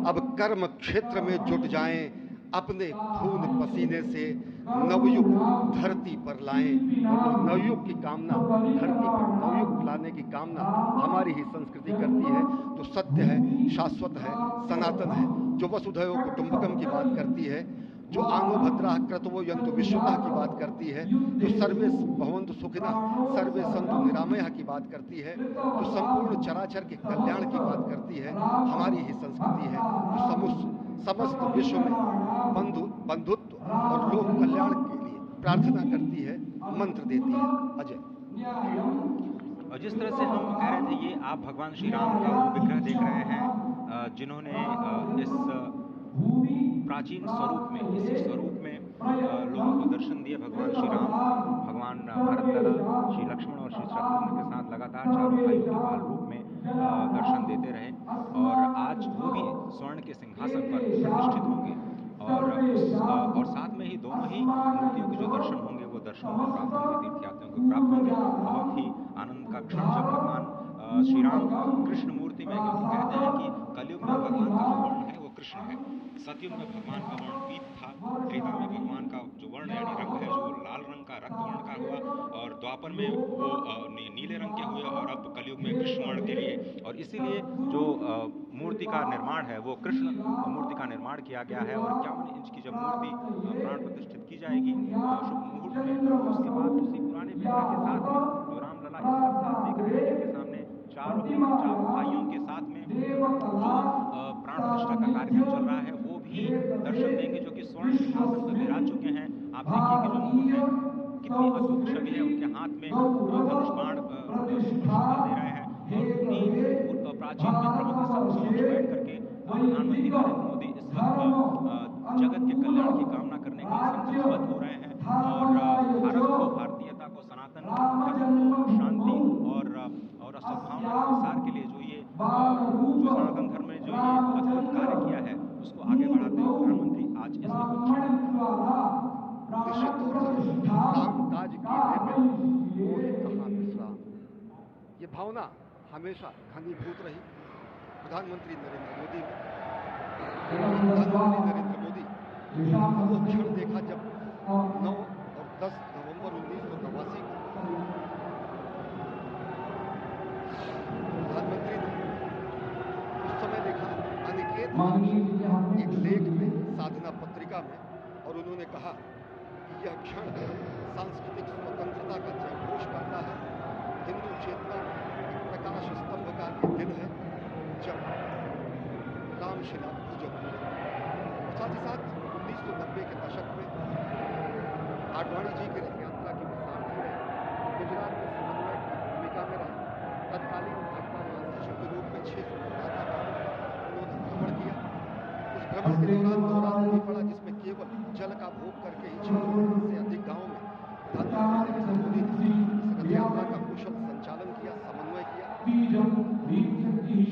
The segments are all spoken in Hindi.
अब कर्म क्षेत्र में जुट जाएं, अपने खून पसीने से नवयुग धरती पर लाएं। और वह नवयुग की कामना, धरती पर नवयुग लाने की कामना हमारी ही संस्कृति करती है, जो सत्य है, शाश्वत है, सनातन है, जो वसुधैव कुटुंबकम की बात करती है, जो आनो भद्रा क्रतवो यंतु विश्वतः की बात करती है, जो सर्वे भवन्तु सुखिनः सर्वे सन्तु निरामयः की बात करती है, जो संपूर्ण चराचर के कल्याण की बात करती है, हमारी ही संस्कृति है, जो समस्त विश्व में बंधुत्व और लोक कल्याण के लिए प्रार्थना करती है, मंत्र देती है। अजय। और जिस तरह से हम कह रहे थे, ये आप भगवान श्री राम का वो विग्रह देख रहे हैं जिन्होंने इस प्राचीन स्वरूप में, इसी स्वरूप में लोगों को दर्शन दिए। भगवान श्री राम, भगवान भरत लला, श्री लक्ष्मण और श्री शत्रुघ्न के साथ लगातार चारों भाइयों के बाल रूप में दर्शन देते रहे। और आज वो भी स्वर्ण के सिंहासन पर प्रतिष्ठित होंगे और साथ में ही दोनों ही मूर्तियों के जो दर्शन होंगे वो दर्शन उनको प्राप्त होंगे, तीर्थयात्रियों को प्राप्त होंगे। बहुत ही आनंद का क्षण जब भगवान श्री राम कृष्ण मूर्ति में, क्योंकि कहते हैं कि कलयुग में भगवान का जो वर्ण है वो कृष्ण है। सतयुग में भगवान का वर्ण पीत था, त्रेता में भगवान का जो वर्ण यानी रंग है जो लाल रंग का, रक्त वर्ण का हुआ, और द्वापर में वो नीले रंग के हुए, और अब कलयुग में कृष्ण वर्ण के लिए। और इसीलिए जो मूर्ति का निर्माण है वो कृष्ण मूर्ति का निर्माण किया गया है। और 51 इंच की जब मूर्ति प्राण प्रतिष्ठित की जाएगी शुभ मुहूर्त में, तो उसके बाद उसी पुराने विग्रह के साथ में जो रामलला इस वक्त आप देख रहे हैं, जिनके सामने चारों भाइयों के साथ में जो प्राण प्रतिष्ठा का कार्यक्रम चल रहा है, वो भी दर्शन देंगे, जो कि स्वर्ण सिंहासन पर विराज चुके हैं। आप देखिए कि जो मुकुट है, कितनी अद्भुत छवि है। उनके हाथ में धनुष बाण शोभा दे रहे हैं, और उन्हीं प्राचीन विग्रहों के समक्ष बैठ करके प्रधानमंत्री नरेंद्र मोदी इस वक्त जगत के कल्याण की कामना करने के लिए संकल्पबद्ध हो रहे हैं। और भारत को, भारतीयता को, सनातन धर्म को शांति और सद्भावना के प्रसार के लिए जो सनातन धर्म ने जो ये अद्भुत कार्य किया है, उसको आगे बढ़ाते हुए प्रधानमंत्री आज इस अद्भुत क्षण निश्चित तौर से काम काज कीन्हे बिन मोहि कहाँ विश्राम, ये भावना हमेशा घनीभूत रही प्रधानमंत्री नरेंद्र मोदी में। प्रधानमंत्री नरेंद्र मोदी वो क्षण देखा जब 9 और 10 नवंबर 1989 को प्रधानमंत्री ने उस समय देखा अनिकेत एक लेख में, साधना पत्रिका में, और उन्होंने कहा कि यह क्षण सांस्कृतिक स्वतंत्रता का जयघोष करता है, हिंदू चेतना में एक प्रकाश स्तंभ का ये दिन है जब रामशिला पूजन हुए। और साथ ही साथ 1990 के दशक में आडवाणी जी की रथ यात्रा की सारथी रहे, गुजरात में समन्वय की भूमिका में रहे, तत्कालीन भाजपा महासचिव के रूप में 600 गांवों का उन्होंने भ्रमण किया। उस भ्रमण के दौरान नवरात्र भी पड़ा, जिसमें केवल जल का भोग करके ही 600 से अधिक गांवों में प्रधानमंत्री नरेंद्र मोदी ने इस रथ यात्रा का कुशल संचालन किया, समन्वय किया।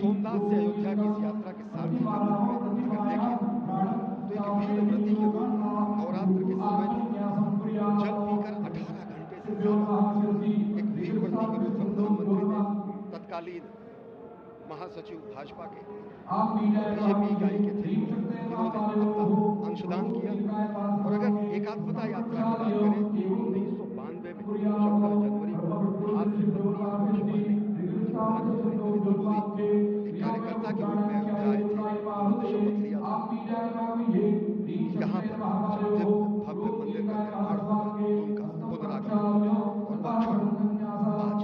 सोमनाथ से अयोध्या की इस यात्रा के सारथी के रूप में अगर देखें तो एक वीर व्रती के रूप में नवरात्र के समय भी जल पीकर 18 घंटे से ज्यादा एक वीर व्रती के रूप में प्रधानमंत्री ने तत्कालीन महासचिव भाजपा के बीजेपी इकाई के थे, इन्होंने अपना अंशदान किया। और अगर एकात्मता यात्रा की बात करें, 1992 में 14 जनवरी को आज से 32 वर्ष पहले प्रधानमंत्री नरेंद्र मोदी एक कार्यकर्ता के रूप में अयोध्या आए थे, उन्होंने शपथ लिया था यहाँ पर जब दिव्य भव्य मंदिर का निर्माण होगा तो उनका पुनरागमन होगा। और वह क्षण आज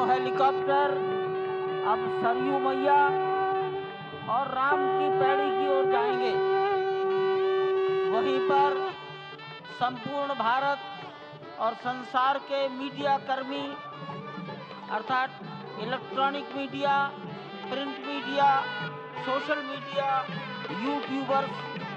हेलीकॉप्टर अब सरयू मैया और राम की पैड़ी की ओर जाएंगे। वहीं पर संपूर्ण भारत और संसार के मीडिया कर्मी अर्थात electronic media, print media, social media, YouTubers